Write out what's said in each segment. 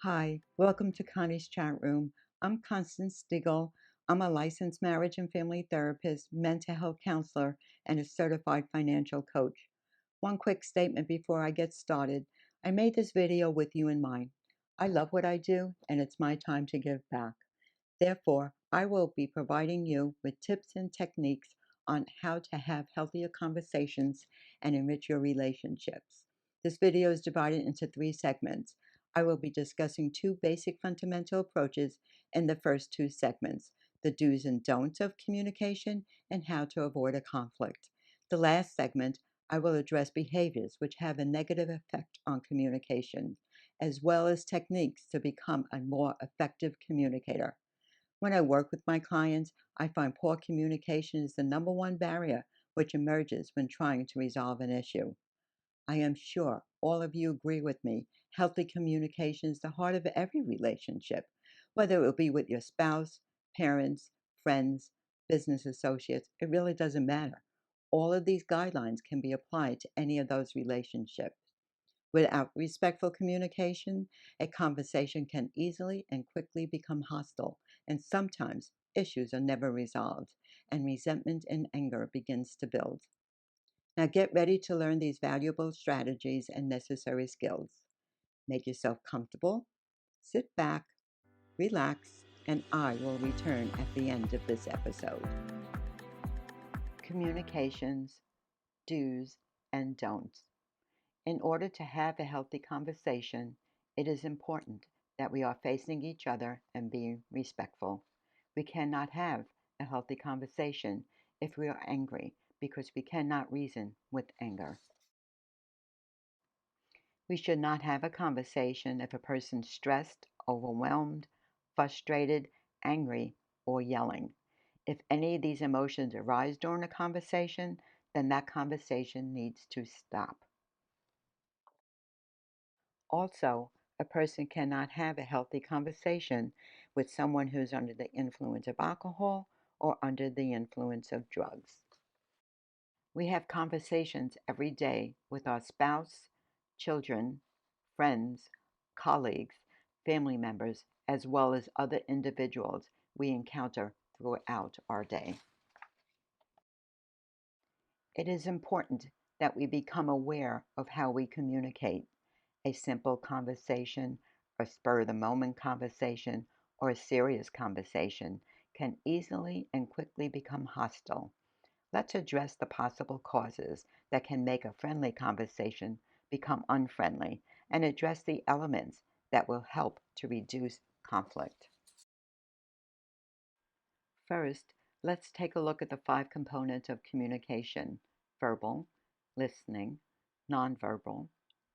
Hi, welcome to Connie's chat room. I'm Constance Stegall. I'm a licensed marriage and family therapist, mental health counselor, and a certified financial coach. One quick statement before I get started. I made this video with you in mind. I love what I do, and it's my time to give back. Therefore, I will be providing you with tips and techniques on how to have healthier conversations and enrich your relationships. This video is divided into 3 segments. I will be discussing 2 basic fundamental approaches in the first 2 segments: the do's and don'ts of communication and how to avoid a conflict. The last segment, I will address behaviors which have a negative effect on communication, as well as techniques to become a more effective communicator. When I work with my clients, I find poor communication is the #1 barrier which emerges when trying to resolve an issue. I am sure all of you agree with me. Healthy communication is the heart of every relationship, whether it will be with your spouse, parents, friends, business associates. It really doesn't matter. All of these guidelines can be applied to any of those relationships. Without respectful communication, a conversation can easily and quickly become hostile, and sometimes issues are never resolved, and resentment and anger begins to build. Now get ready to learn these valuable strategies and necessary skills. Make yourself comfortable, sit back, relax, and I will return at the end of this episode. Communications, do's, and don'ts. In order to have a healthy conversation, it is important that we are facing each other and being respectful. We cannot have a healthy conversation if we are angry because we cannot reason with anger. We should not have a conversation if a person's stressed, overwhelmed, frustrated, angry, or yelling. If any of these emotions arise during a conversation, then that conversation needs to stop. Also, a person cannot have a healthy conversation with someone who's under the influence of alcohol or under the influence of drugs. We have conversations every day with our spouse, children, friends, colleagues, family members, as well as other individuals we encounter throughout our day. It is important that we become aware of how we communicate. A simple conversation, a spur-of-the-moment conversation, or a serious conversation can easily and quickly become hostile. Let's address the possible causes that can make a friendly conversation become unfriendly and address the elements that will help to reduce conflict. First, let's take a look at the 5 components of communication: verbal, listening, nonverbal,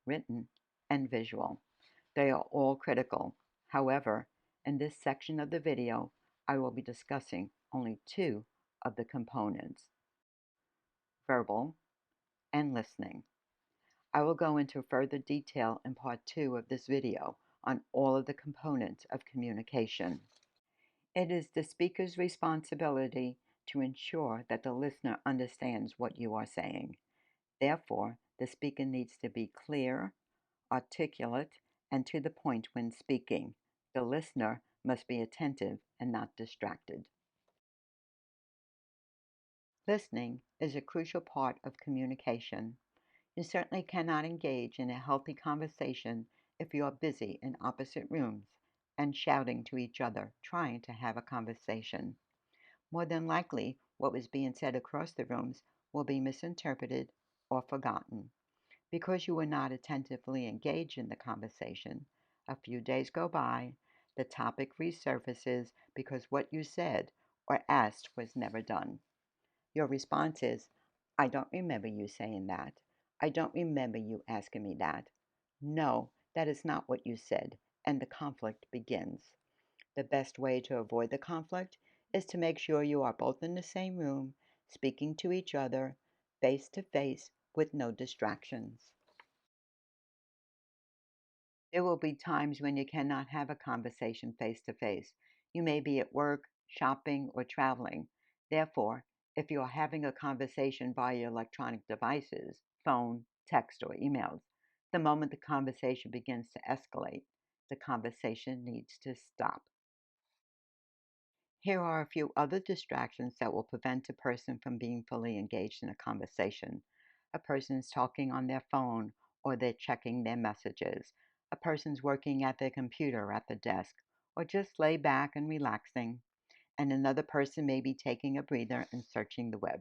written, and visual. They are all critical. However, in this section of the video, I will be discussing only 2 of the components: verbal and listening. I will go into further detail in part 2 of this video on all of the components of communication. It is the speaker's responsibility to ensure that the listener understands what you are saying. Therefore, the speaker needs to be clear, articulate, and to the point when speaking. The listener must be attentive and not distracted. Listening is a crucial part of communication. You certainly cannot engage in a healthy conversation if you are busy in opposite rooms and shouting to each other, trying to have a conversation. More than likely, what was being said across the rooms will be misinterpreted or forgotten. Because you were not attentively engaged in the conversation, a few days go by, the topic resurfaces because what you said or asked was never done. Your response is, "I don't remember you saying that. I don't remember you asking me that. No, that is not what you said," and the conflict begins. The best way to avoid the conflict is to make sure you are both in the same room, speaking to each other, face to face, with no distractions. There will be times when you cannot have a conversation face to face. You may be at work, shopping, or traveling. Therefore, if you are having a conversation via electronic devices, phone, text, or emails, the moment the conversation begins to escalate, the conversation needs to stop. Here are a few other distractions that will prevent a person from being fully engaged in a conversation. A person's talking on their phone or they're checking their messages. A person's working at their computer at the desk or just lay back and relaxing. And another person may be taking a breather and searching the web.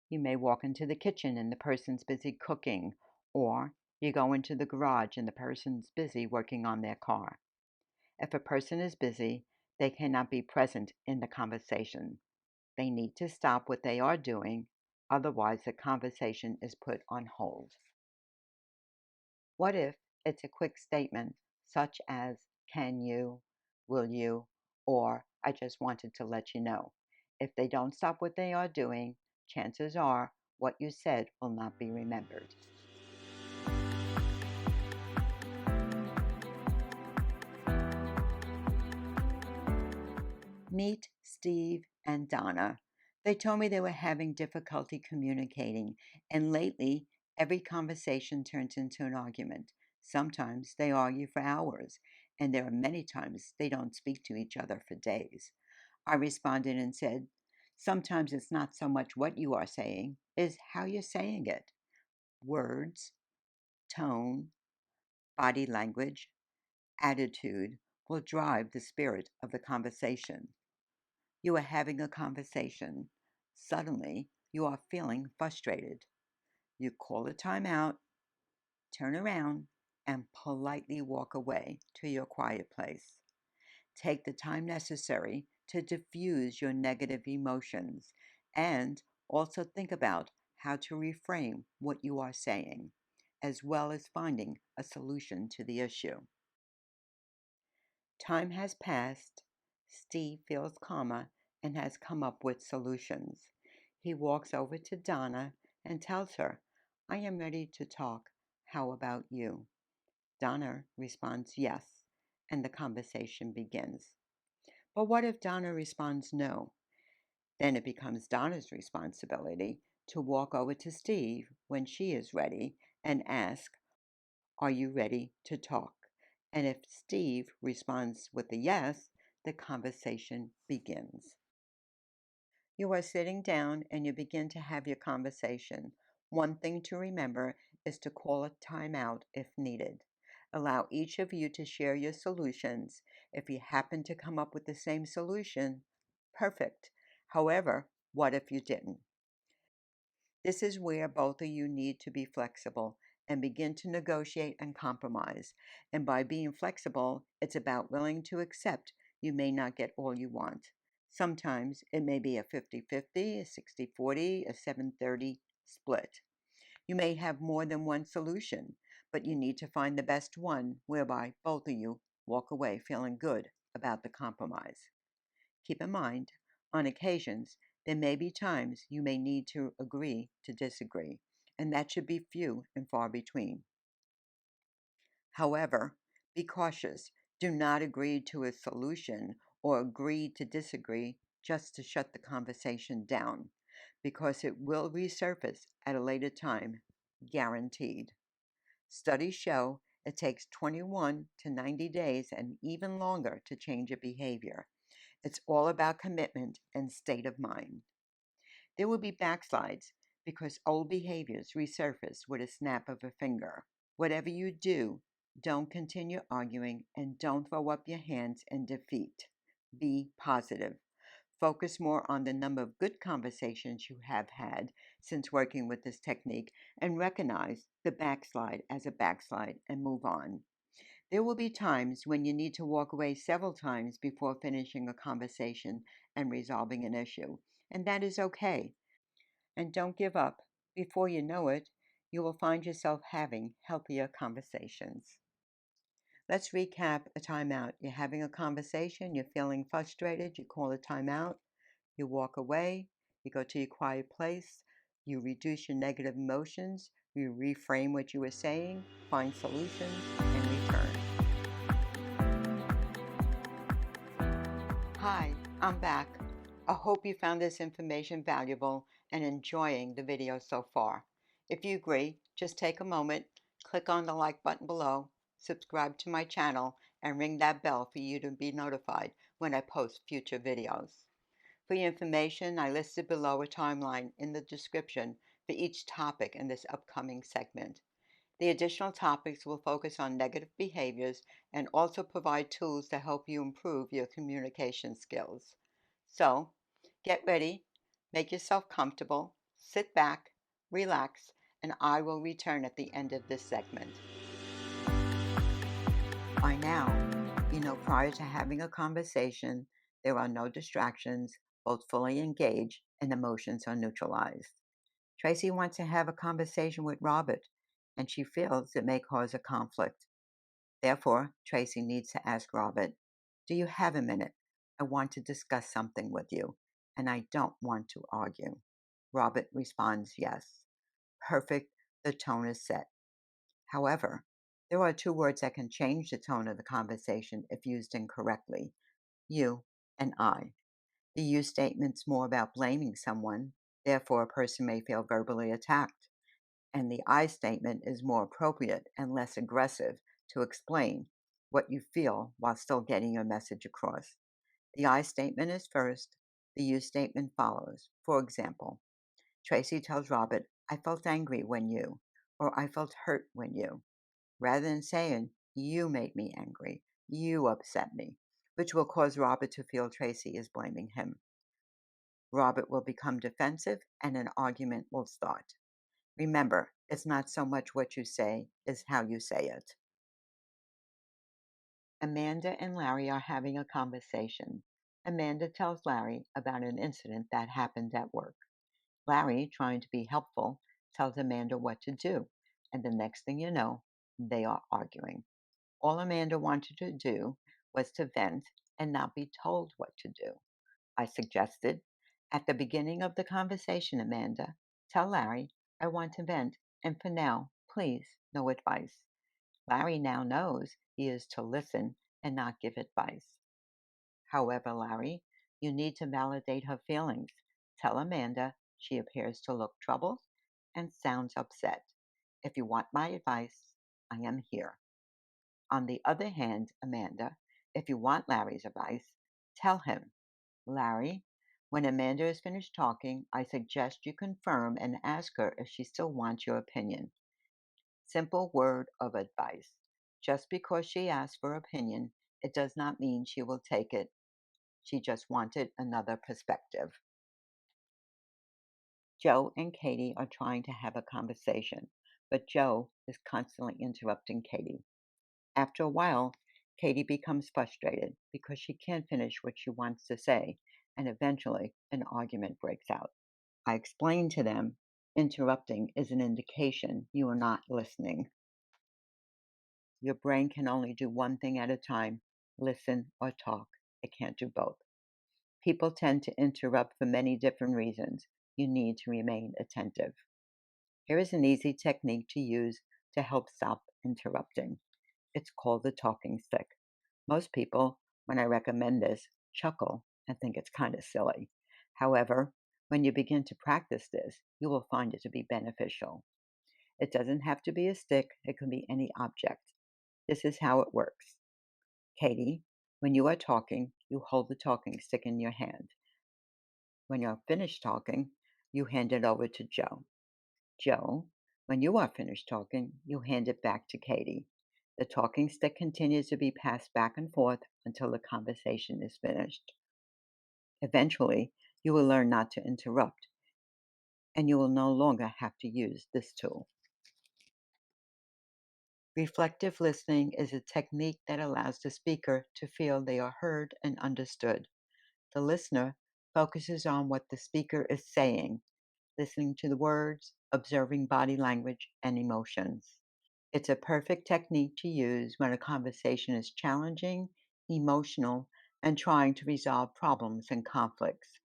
You may walk into the kitchen and the person's busy cooking, or you go into the garage and the person's busy working on their car. If a person is busy, they cannot be present in the conversation. They need to stop what they are doing, otherwise the conversation is put on hold. What if it's a quick statement such as, can you, will you, or I just wanted to let you know. If they don't stop what they are doing, chances are what you said will not be remembered. Meet Steve and Donna. They told me they were having difficulty communicating, and lately every conversation turns into an argument. Sometimes they argue for hours, and there are many times they don't speak to each other for days. I responded and said, sometimes it's not so much what you are saying, it's how you're saying it. Words, tone, body language, attitude will drive the spirit of the conversation. You are having a conversation. Suddenly, you are feeling frustrated. You call a timeout, turn around, and politely walk away to your quiet place. Take the time necessary to diffuse your negative emotions and also think about how to reframe what you are saying, as well as finding a solution to the issue. Time has passed. Steve feels calmer and has come up with solutions. He walks over to Donna and tells her, I am ready to talk. How about you? Donna responds yes, and the conversation begins. But what if Donna responds no? Then it becomes Donna's responsibility to walk over to Steve when she is ready and ask, are you ready to talk? And if Steve responds with a yes, the conversation begins. You are sitting down and you begin to have your conversation. One thing to remember is to call a timeout if needed. Allow each of you to share your solutions. If you happen to come up with the same solution, perfect. However, what if you didn't? This is where both of you need to be flexible and begin to negotiate and compromise. And by being flexible, it's about willing to accept you may not get all you want. Sometimes it may be a 50-50, a 60-40, a 7-30 split. You may have more than one solution, but you need to find the best one whereby both of you walk away feeling good about the compromise. Keep in mind, on occasions, there may be times you may need to agree to disagree, and that should be few and far between. However, be cautious. Do not agree to a solution or agree to disagree just to shut the conversation down, because it will resurface at a later time, guaranteed. Studies show it takes 21 to 90 days and even longer to change a behavior. It's all about commitment and state of mind. There will be backslides because old behaviors resurface with a snap of a finger. Whatever you do, don't continue arguing and don't throw up your hands in defeat. Be positive. Focus more on the number of good conversations you have had since working with this technique and recognize the backslide as a backslide and move on. There will be times when you need to walk away several times before finishing a conversation and resolving an issue, and that is okay. And don't give up. Before you know it, you will find yourself having healthier conversations. Let's recap a timeout. You're having a conversation, you're feeling frustrated, you call a timeout, you walk away, you go to your quiet place, you reduce your negative emotions, you reframe what you were saying, find solutions, and return. Hi, I'm back. I hope you found this information valuable and enjoying the video so far. If you agree, just take a moment, click on the like button below, subscribe to my channel, and ring that bell for you to be notified when I post future videos. For your information, I listed below a timeline in the description for each topic in this upcoming segment. The additional topics will focus on negative behaviors and also provide tools to help you improve your communication skills. So, get ready, make yourself comfortable, sit back, relax, and I will return at the end of this segment. By now, you know prior to having a conversation, there are no distractions, both fully engaged and emotions are neutralized. Tracy wants to have a conversation with Robert, and she feels it may cause a conflict. Therefore, Tracy needs to ask Robert, "Do you have a minute? I want to discuss something with you, and I don't want to argue." Robert responds, "Yes." Perfect, the tone is set. However, there are two words that can change the tone of the conversation if used incorrectly: you and I. The you statement's more about blaming someone, therefore, a person may feel verbally attacked. And the I statement is more appropriate and less aggressive to explain what you feel while still getting your message across. The I statement is first, the you statement follows. For example, Tracy tells Robert, "I felt angry when you," or "I felt hurt when you," rather than saying, "You made me angry, you upset me," which will cause Robert to feel Tracy is blaming him. Robert will become defensive and an argument will start. Remember, it's not so much what you say, it's how you say it. Amanda and Larry are having a conversation. Amanda tells Larry about an incident that happened at work. Larry, trying to be helpful, tells Amanda what to do, and the next thing you know, they are arguing. All Amanda wanted to do was to vent and not be told what to do. I suggested, "At the beginning of the conversation, Amanda, tell Larry, I want to vent, and for now, please, no advice." Larry now knows he is to listen and not give advice. However, Larry, you need to validate her feelings. Tell Amanda she appears to look troubled and sounds upset. If you want my advice, I am here. On the other hand, Amanda, if you want Larry's advice, tell him, "Larry, when Amanda is finished talking, I suggest you confirm and ask her if she still wants your opinion." Simple word of advice. Just because she asks for opinion, it does not mean she will take it. She just wanted another perspective. Joe and Katie are trying to have a conversation, but Joe is constantly interrupting Katie. After a while, Katie becomes frustrated because she can't finish what she wants to say, and eventually an argument breaks out. I explained to them, interrupting is an indication you are not listening. Your brain can only do one thing at a time: listen or talk. It can't do both. People tend to interrupt for many different reasons. You need to remain attentive. Here is an easy technique to use to help stop interrupting. It's called the talking stick. Most people, when I recommend this, chuckle and think it's kind of silly. However, when you begin to practice this, you will find it to be beneficial. It doesn't have to be a stick, it can be any object. This is how it works. Katie, when you are talking, you hold the talking stick in your hand. When you're finished talking, you hand it over to Joe. Joe, when you are finished talking, you hand it back to Katie. The talking stick continues to be passed back and forth until the conversation is finished. Eventually, you will learn not to interrupt, and you will no longer have to use this tool. Reflective listening is a technique that allows the speaker to feel they are heard and understood. The listener focuses on what the speaker is saying, listening to the words, observing body language and emotions. It's a perfect technique to use when a conversation is challenging, emotional, and trying to resolve problems and conflicts.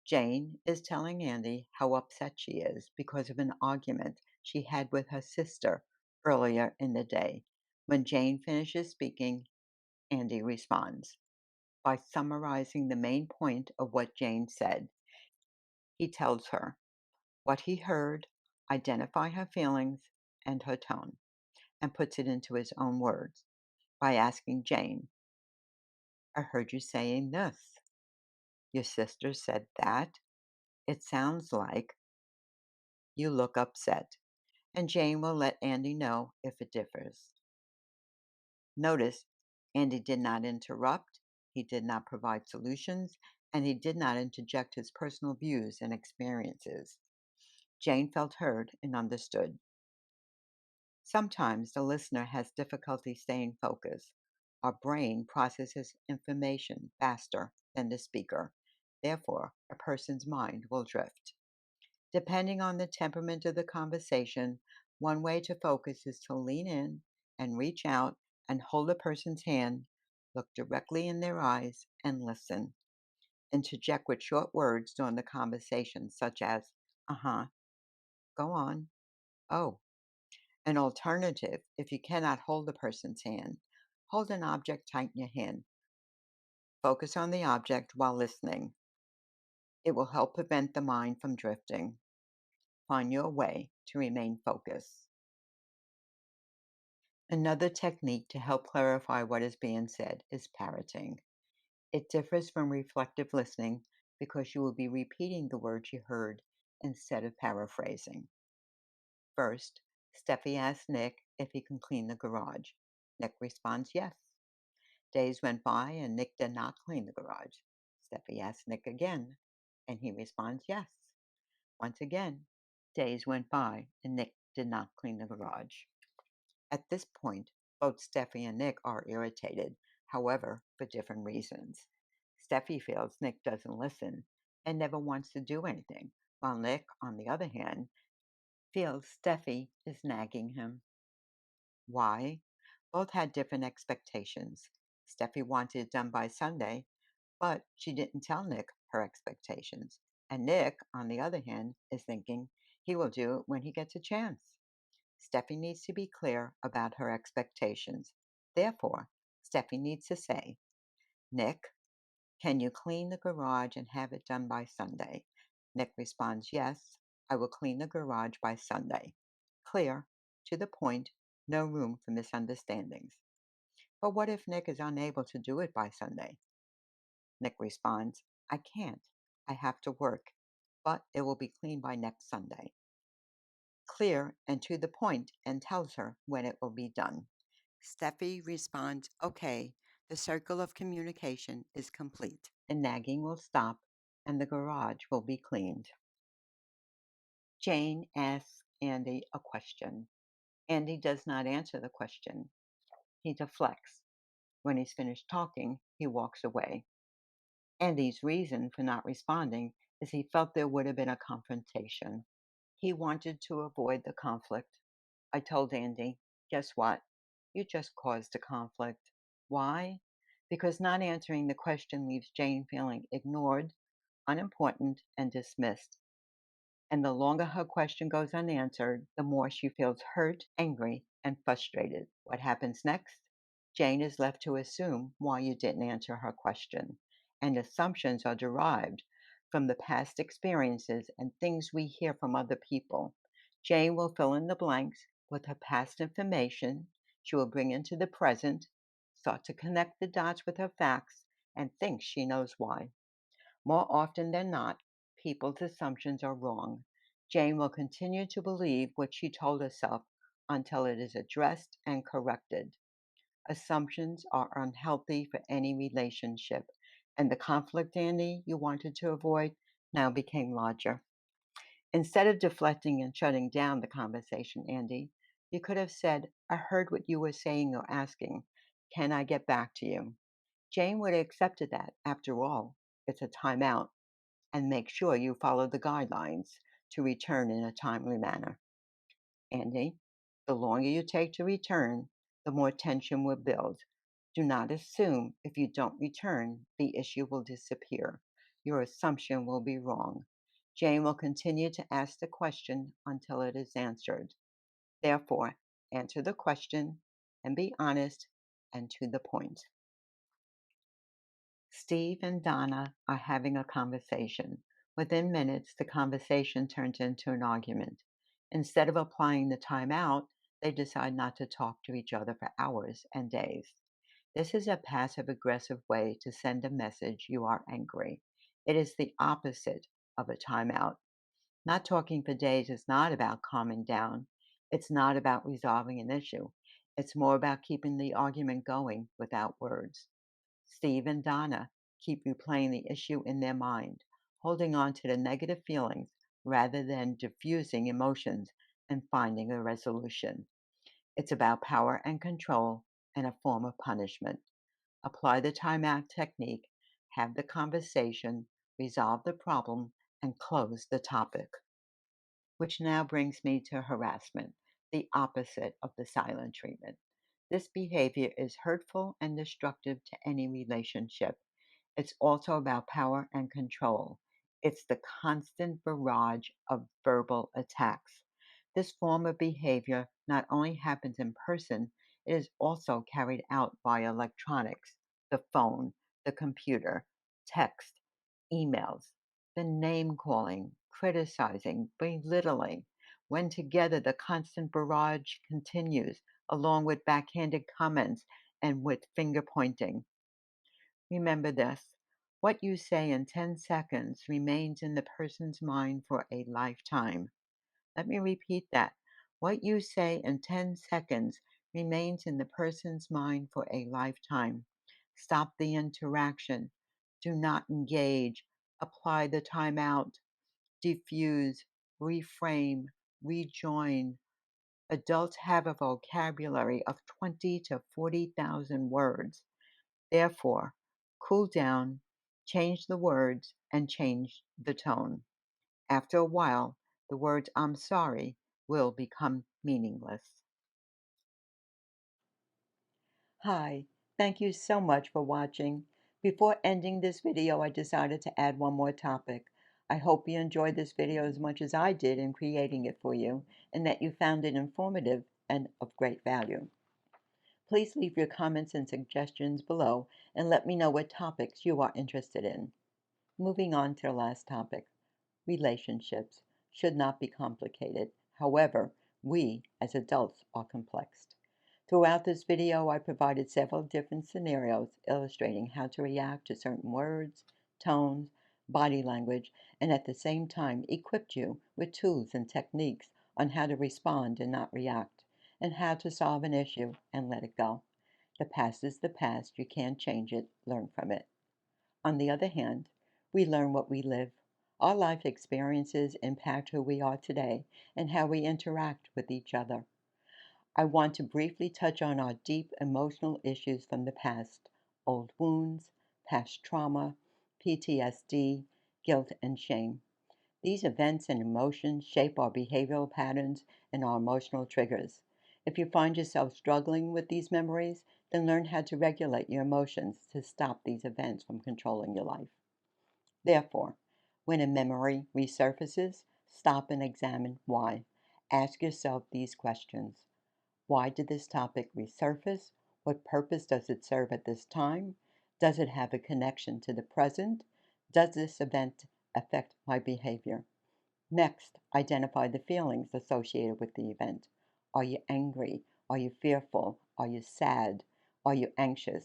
Jane is telling Andy how upset she is because of an argument she had with her sister earlier in the day. When Jane finishes speaking, Andy responds by summarizing the main point of what Jane said. He tells her what he heard, identify her feelings, and her tone. and puts it into his own words by asking Jane, I heard you saying this. Your sister said that. It sounds like you look upset, and Jane will let Andy know if it differs. Notice Andy did not interrupt, he did not provide solutions, and he did not interject his personal views and experiences. Jane felt heard and understood. Sometimes the listener has difficulty staying focused. Our brain processes information faster than the speaker. Therefore, a person's mind will drift. Depending on the temperament of the conversation, one way to focus is to lean in and reach out and hold a person's hand, look directly in their eyes, and listen. Interject with short words during the conversation, such as, uh-huh, go on, oh. An alternative, if you cannot hold the person's hand, hold an object tight in your hand. Focus on the object while listening. It will help prevent the mind from drifting. Find your way to remain focused. Another technique to help clarify what is being said is parroting. It differs from reflective listening because you will be repeating the words you heard instead of paraphrasing. First, Steffi asks Nick if he can clean the garage. Nick responds yes. Days went by and Nick did not clean the garage. Steffi asks Nick again, and he responds yes. Once again, days went by and Nick did not clean the garage. At this point, both Steffi and Nick are irritated, however, for different reasons. Steffi feels Nick doesn't listen and never wants to do anything, while Nick, on the other hand, feels Steffi is nagging him. Why? Both had different expectations. Steffi wanted it done by Sunday, but she didn't tell Nick her expectations. And Nick, on the other hand, is thinking he will do it when he gets a chance. Steffi needs to be clear about her expectations. Therefore, Steffi needs to say, Nick, can you clean the garage and have it done by Sunday? Nick responds, yes, I will clean the garage by Sunday. Clear, to the point, no room for misunderstandings. But what if Nick is unable to do it by Sunday? Nick responds, I can't. I have to work, but it will be clean by next Sunday. Clear and to the point, and tells her when it will be done. Steffi responds, okay, the circle of communication is complete. The nagging will stop and the garage will be cleaned. Jane asks Andy a question. Andy does not answer the question. He deflects. When he's finished talking, he walks away. Andy's reason for not responding is he felt there would have been a confrontation. He wanted to avoid the conflict. I told Andy, guess what? You just caused a conflict. Why? Because not answering the question leaves Jane feeling ignored, unimportant, and dismissed. And the longer her question goes unanswered, the more she feels hurt, angry, and frustrated. What happens next? Jane is left to assume why you didn't answer her question. And assumptions are derived from the past experiences and things we hear from other people. Jane will fill in the blanks with her past information. She will bring into the present, start to connect the dots with her facts, and think she knows why. More often than not, people's assumptions are wrong. Jane will continue to believe what she told herself until it is addressed and corrected. Assumptions are unhealthy for any relationship, and the conflict, Andy, you wanted to avoid now became larger. Instead of deflecting and shutting down the conversation, Andy, you could have said, I heard what you were saying or asking. Can I get back to you? Jane would have accepted that. After all, it's a timeout, and make sure you follow the guidelines to return in a timely manner. Andy, the longer you take to return, the more tension will build. Do not assume if you don't return, the issue will disappear. Your assumption will be wrong. Jane will continue to ask the question until it is answered. Therefore, answer the question and be honest and to the point. Steve and Donna are having a conversation. Within minutes, the conversation turns into an argument. Instead of applying the timeout, they decide not to talk to each other for hours and days. This is a passive aggressive way to send a message you are angry. It is the opposite of a timeout. Not talking for days is not about calming down. It's not about resolving an issue. It's more about keeping the argument going without words. Steve and Donna keep replaying the issue in their mind, holding on to the negative feelings rather than diffusing emotions and finding a resolution. It's about power and control and a form of punishment. Apply the timeout technique, have the conversation, resolve the problem, and close the topic. Which now brings me to harassment, the opposite of the silent treatment. This behavior is hurtful and destructive to any relationship. It's also about power and control. It's the constant barrage of verbal attacks. This form of behavior not only happens in person, it is also carried out via electronics, the phone, the computer, text, emails, the name calling, criticizing, belittling. When together, the constant barrage continues, along with backhanded comments and with finger pointing. Remember this: what you say in 10 seconds remains in the person's mind for a lifetime. Let me repeat that. What you say in 10 seconds remains in the person's mind for a lifetime. Stop the interaction. Do not engage. Apply the timeout. Diffuse. Reframe. Rejoin. Adults have a vocabulary of 20 to 40,000 words. Therefore, cool down, change the words, and change the tone. After a while, the words "I'm sorry" will become meaningless. Hi, thank you so much for watching. Before ending this video, I decided to add one more topic. I hope you enjoyed this video as much as I did in creating it for you, and that you found it informative and of great value. Please leave your comments and suggestions below and let me know what topics you are interested in. Moving on to the last topic. Relationships should not be complicated. However, we as adults are complex. Throughout this video, I provided several different scenarios illustrating how to react to certain words, tones, body language, and at the same time equipped you with tools and techniques on how to respond and not react, and how to solve an issue and let it go. The past is the past. You can't change it. Learn from it. On the other hand, we learn what we live. Our life experiences impact who we are today and how we interact with each other. I want to briefly touch on our deep emotional issues from the past: old wounds, past trauma, PTSD, guilt, and shame. These events and emotions shape our behavioral patterns and our emotional triggers. If you find yourself struggling with these memories, then learn how to regulate your emotions to stop these events from controlling your life. Therefore, when a memory resurfaces, stop and examine why. Ask yourself these questions. Why did this topic resurface? What purpose does it serve at this time? Does it have a connection to the present? Does this event affect my behavior? Next, identify the feelings associated with the event. Are you angry? Are you fearful? Are you sad? Are you anxious?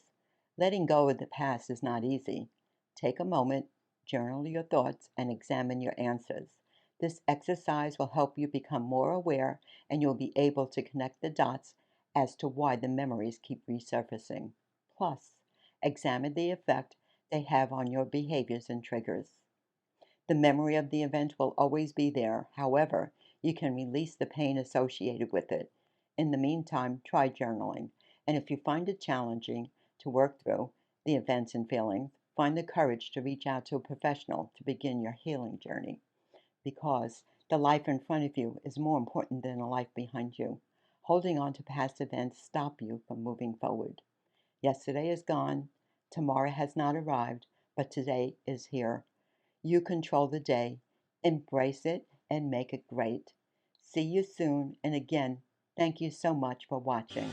Letting go of the past is not easy. Take a moment, journal your thoughts, and examine your answers. This exercise will help you become more aware, and you'll be able to connect the dots as to why the memories keep resurfacing. Plus, examine the effect they have on your behaviors and triggers. The memory of the event will always be there. However, you can release the pain associated with it. In the meantime, try journaling. And if you find it challenging to work through the events and feelings, find the courage to reach out to a professional to begin your healing journey. Because the life in front of you is more important than the life behind you. Holding on to past events stop you from moving forward. Yesterday is gone. Tomorrow has not arrived, but today is here. You control the day. Embrace it and make it great. See you soon, and again, thank you so much for watching.